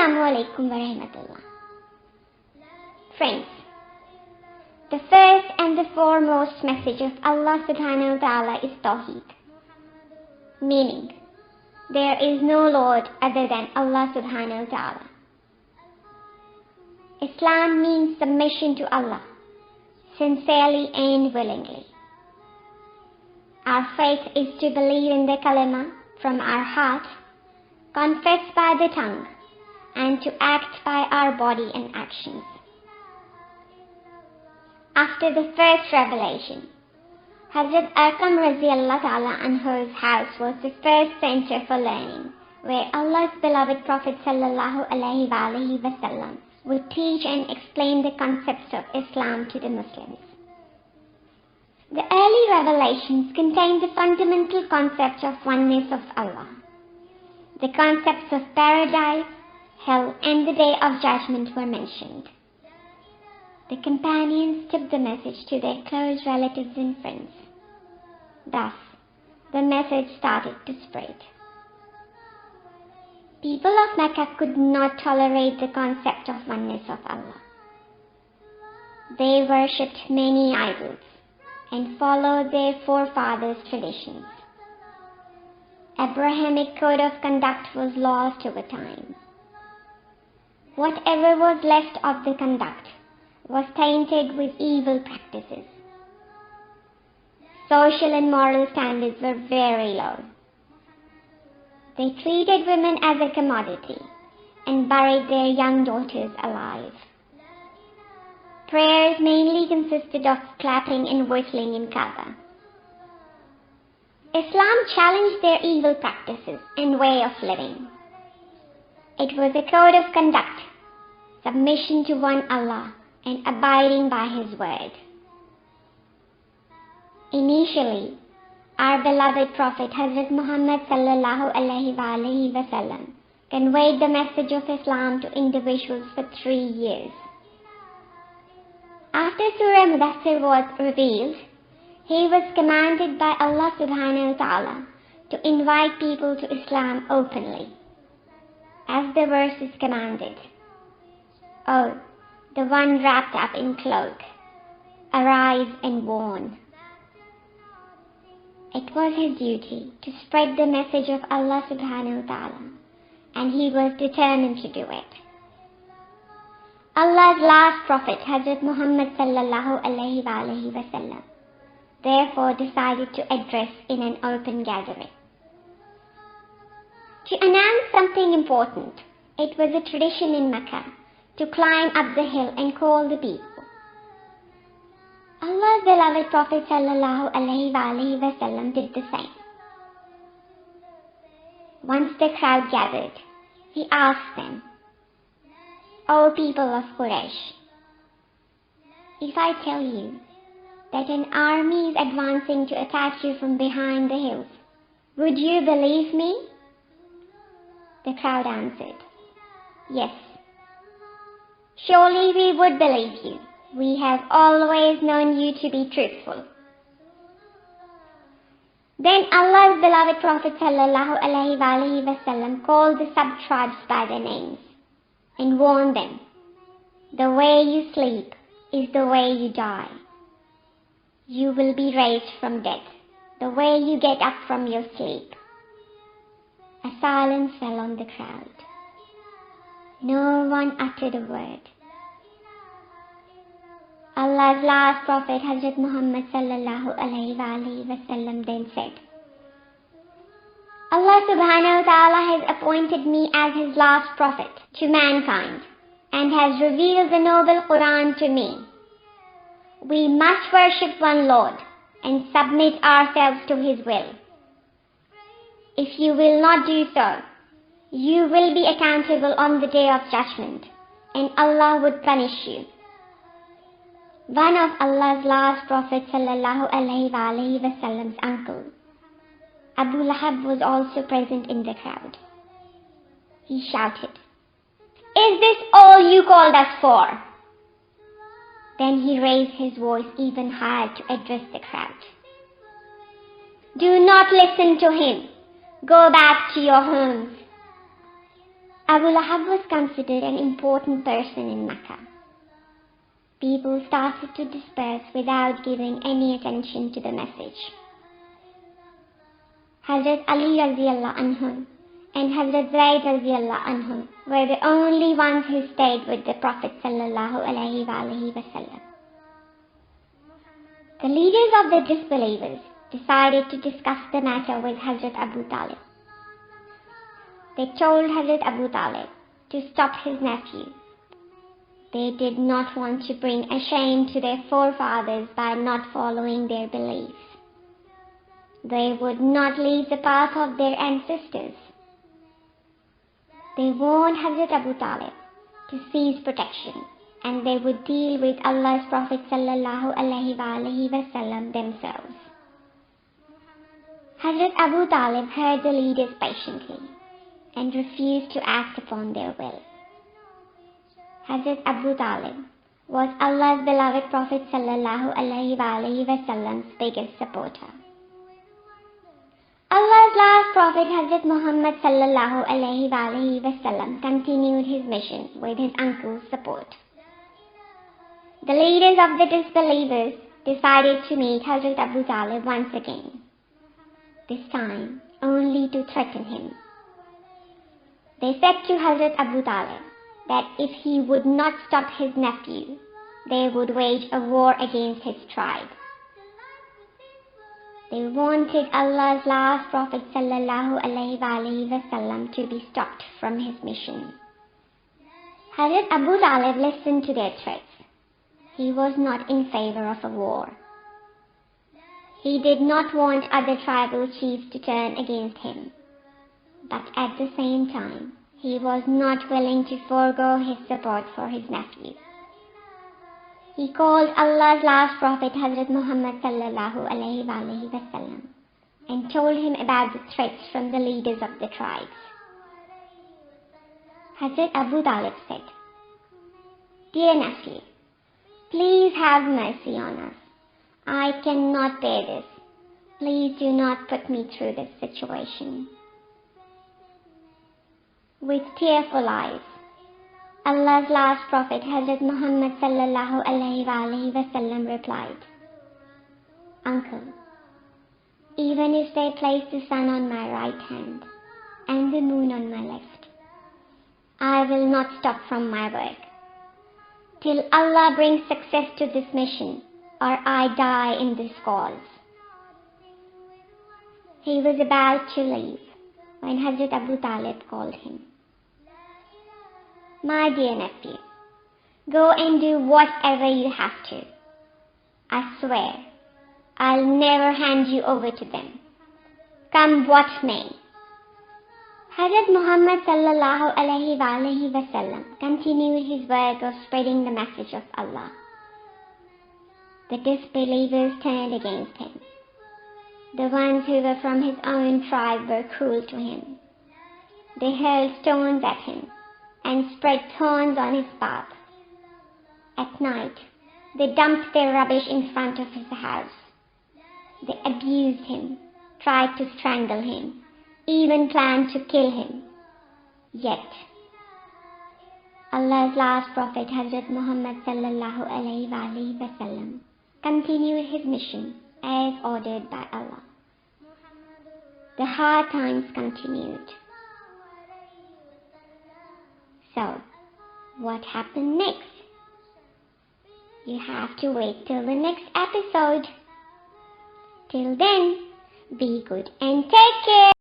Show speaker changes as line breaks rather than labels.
Assalamu alaikum wa rahmatullah. Friends, the first and the foremost message of Allah subhanahu wa ta'ala is Tawheed, meaning there is no Lord other than Allah subhanahu wa ta'ala. Islam means submission to Allah, sincerely and willingly. Our faith is to believe in the kalima from our heart, confess by the tongue, and to act by our body and actions. After the first revelation, Hazrat Arqam Raziallahu Ta'ala anhu's house was the first center for learning, where Allah's beloved Prophet Sallallahu Alaihi Wasallam would teach and explain the concepts of Islam to the Muslims. The early revelations contained the fundamental concepts of oneness of Allah. The concepts of paradise, hell, and the day of judgment were mentioned. The companions took the message to their close relatives and friends. Thus, the message started to spread. People of Mecca could not tolerate the concept of oneness of Allah. They worshipped many idols and followed their forefathers' traditions. Abrahamic code of conduct was lost over time. Whatever was left of the conduct was tainted with evil practices. Social and moral standards were very low. They treated women as a commodity and buried their young daughters alive. Prayers mainly consisted of clapping and whistling in Kaaba. Islam challenged their evil practices and way of living. It was a code of conduct, submission to one Allah, and abiding by His word. Initially, our beloved Prophet Hazrat Muhammad Sallallahu Alaihi Wasallam conveyed the message of Islam to individuals for 3 years. After Surah Mudaththir was revealed, he was commanded by Allah subhanahu wa ta'ala to invite people to Islam openly. As the verse is commanded, "Oh, the one wrapped up in cloak, arise and warn." It was his duty to spread the message of Allah subhanahu wa ta'ala, and he was determined to do it. Allah's last prophet, Hazrat Muhammad sallallahu alaihi wasallam, therefore decided to address in an open gathering. To announce something important, it was a tradition in Mecca to climb up the hill and call the people. Allah's beloved Prophet sallallahu alaihi wasallam did the same. Once the crowd gathered, he asked them, "O people of Quraysh, if I tell you that an army is advancing to attack you from behind the hills, would you believe me?" The crowd answered, "Yes. Surely we would believe you. We have always known you to be truthful." Then Allah's beloved Prophet sallallahu alaihi wasallam called the sub-tribes by their names and warned them, "The way you sleep is the way you die. You will be raised from death, the way you get up from your sleep." A silence fell on the crowd. No one uttered a word. Allah's last prophet, Hazrat Muhammad sallallahu alaihi wasallam, then said, "Allah subhanahu wa ta'ala has appointed me as His last prophet to mankind and has revealed the noble Quran to me. We must worship one Lord and submit ourselves to His will. If you will not do so, you will be accountable on the day of judgment, and Allah would punish you." One of Allah's last Prophet sallallahu alaihi wasallam's uncle, Abu Lahab, was also present in the crowd. He shouted, "Is this all you called us for?" Then he raised his voice even higher to address the crowd. "Do not listen to him. Go back to your homes." Abu Lahab was considered an important person in Mecca. People started to disperse without giving any attention to the message. Hazrat Ali radiallahu anhu and Hazrat Zayd radiallahu anhu were the only ones who stayed with the Prophet sallallahu alaihi wasallam. The leaders of the disbelievers decided to discuss the matter with Hazrat Abu Talib. They told Hazrat Abu Talib to stop his nephew. They did not want to bring a shame to their forefathers by not following their beliefs. They would not leave the path of their ancestors. They warned Hazrat Abu Talib to cease protection, and they would deal with Allah's Prophet sallallahu alaihi wasallam themselves. Hazrat Abu Talib heard the leaders patiently and refused to act upon their will. Hazrat Abu Talib was Allah's beloved Prophet sallallahu alaihi wasallam's biggest supporter. Allah's last Prophet Hazrat Muhammad sallallahu alaihi wasallam continued his mission with his uncle's support. The leaders of the disbelievers decided to meet Hazrat Abu Talib once again, this time only to threaten him. They said to Hazrat Abu Talib that if he would not stop his nephew, they would wage a war against his tribe. They wanted Allah's last Prophet sallallahu alaihi wasallam to be stopped from his mission. Hazrat Abu Talib listened to their threats. He was not in favor of a war. He did not want other tribal chiefs to turn against him. But at the same time, he was not willing to forego his support for his nephew. He called Allah's last Prophet Hazrat Muhammad sallallahu alaihi wasallam and told him about the threats from the leaders of the tribes. Hazrat Abu Talib said, "Dear nephew, please have mercy on us. I cannot bear this. Please do not put me through this situation." With tearful eyes, Allah's last Prophet Hazrat Muhammad sallallahu alaihi wasallam replied, "Uncle, even if they place the sun on my right hand and the moon on my left, I will not stop from my work till Allah brings success to this mission or I die in this cause." He was about to leave when Hazrat Abu Talib called him. "My dear nephew, go and do whatever you have to. I swear, I'll never hand you over to them, come what may." Hazrat Muhammad sallallahu alaihi wasallam continued his work of spreading the message of Allah. The disbelievers turned against him. The ones who were from his own tribe were cruel to him. They hurled stones at him and spread thorns on his path. At night, they dumped their rubbish in front of his house. They abused him, tried to strangle him, even planned to kill him. Yet, Allah's last Prophet Hazrat Muhammad sallallahu alaihi wasallam continued his mission as ordered by Allah. The hard times continued. So, what happened next? You have to wait till the next episode. Till then, be good and take care.